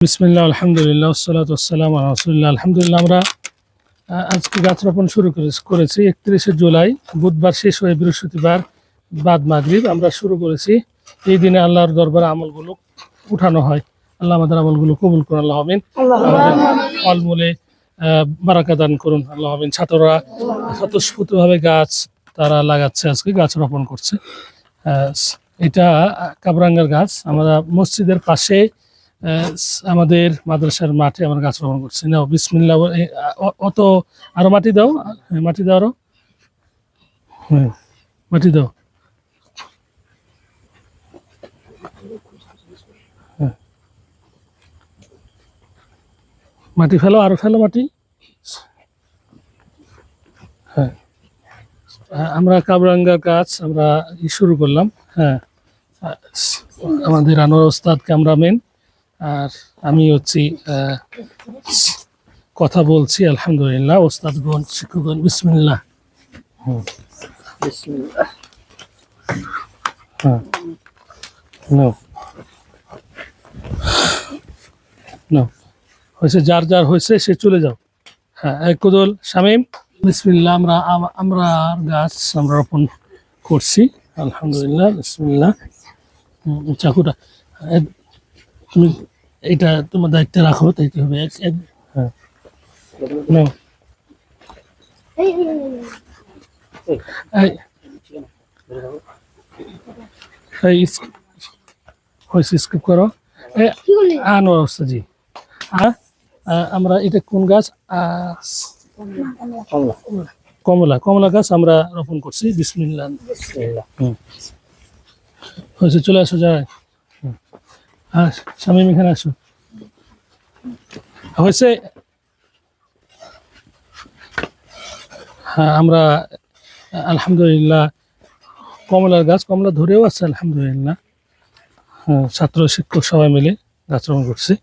বিসমিল্লাহ আলহামদুলিল্লাহ ওয়াসসালাতু ওয়াসসালামু আলা রাসূলিল্লাহ। আলহামদুলিল্লাহ আমরা আজকে গাছ রোপণ শুরু করেছি 31শে জুলাই, বুধবার শেষ হয়ে বৃহস্পতিবার বাদ মাগরিব আমরা শুরু করেছি। এই দিনে আল্লাহর দরবারে আমলগুলো উঠানো হয়। আল্লাহ আমাদের আমলগুলো কবুল করুন, আল্লাহ আমিন। আমাদের ফলমূলে বারাকা দান করুন, আল্লাহ আমিন। ছাত্ররা স্বতঃস্ফূর্তভাবে গাছ তারা লাগাচ্ছে, আজকে গাছ রোপণ করছে। এটা কাবরাঙ্গার গাছ। আমরা মসজিদের পাশে আমাদের মাদ্রাসার মাঠে আমরা গাছ রোপণ করছি। নাও বিসমিল্লাহ, অত আরো মাটি দাও, মাটি দাও আরো, হ্যাঁ মাটি দাও, হ্যাঁ মাটি ফেলো, আরো ফেলো মাটি। হ্যাঁ আমরা কাবরাঙ্গা গাছ আমরা শুরু করলাম। হ্যাঁ আমাদের আনোয়ার ওস্তাদ ক্যামেরাম্যান, আর আমি হচ্ছি কথা বলছি। আলহামদুলিল্লাহ, ওস্তাদগণ, শিক্ষকগণ, বিসমিল্লাহ। বিসমিল্লাহ। হ্যাঁ নাও নাও, হয়েছে, যার যার হয়েছে সে চলে যাও। হ্যাঁ এক কোদল শামীম। বিসমিল্লাহ, আমরা গাছ আমরা রোপণ করছি। আলহামদুলিল্লাহ, বিসমিল্লাহ। চাকুটা তুমি এটা তোমার দায়িত্বে রাখো, তাইতে হবে। হ্যাঁ নাও, হয়েছে, স্কিপ করো। আনোয়ার ওস্তাদ জি। হ্যাঁ আমরা এটা কোন গাছ? কমলা, কমলা গাছ আমরা রোপণ করছি। বিসমিল্লাহ। হয়েছে, চলে আসো যারা। হ্যাঁ শামীম এখানে আসো, হয়েছে। হ্যাঁ আমরা আলহামদুলিল্লাহ কমলার গাছ, কমলা ধরেও আছে আলহামদুলিল্লাহ। হ্যাঁ ছাত্র শিক্ষক সবাই মিলে গাছ রোপণ করছি।